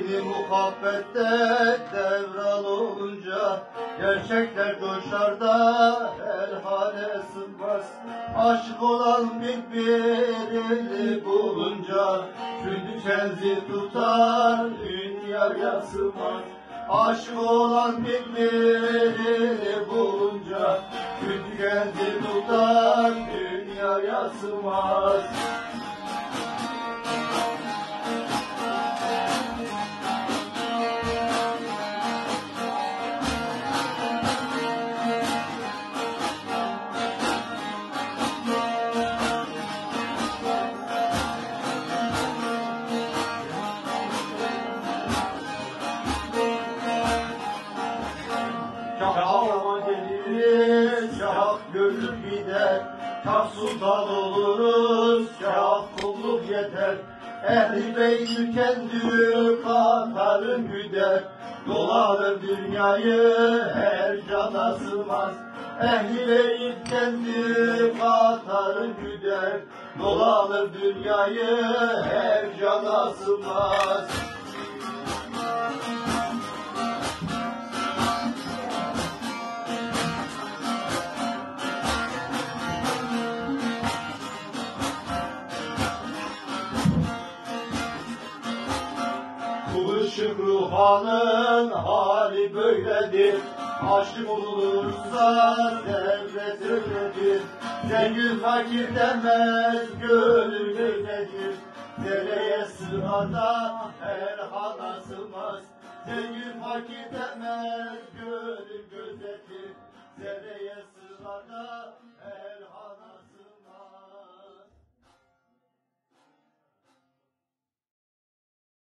Dini muhabbette devran olunca gerçekler coşar da her hale sığmaz. Aşık olan birbirini bulunca kündü kenzi tutar dünyaya sığmaz. Aşık olan birbirini bulunca kündü kenzi tutar dünyaya sığmaz. Şah gelir, şah görür gider, şah sultan oluruz, şah kulluk yeter. Ehli beyt kendi katarın güder, dolanır dünyayı her cana sığmaz. Ehli beyt kendi katarın güder, dolanır dünyayı her cana sığmaz. Kuşuk ruhanın hali böyledir, aşık olursa devlet öyledir. Zengin fakir demez, gönül böyledir. Dereye sığar da her hana sığmaz. Zengin fakir demez, gönül gözetir. Dereye sığar da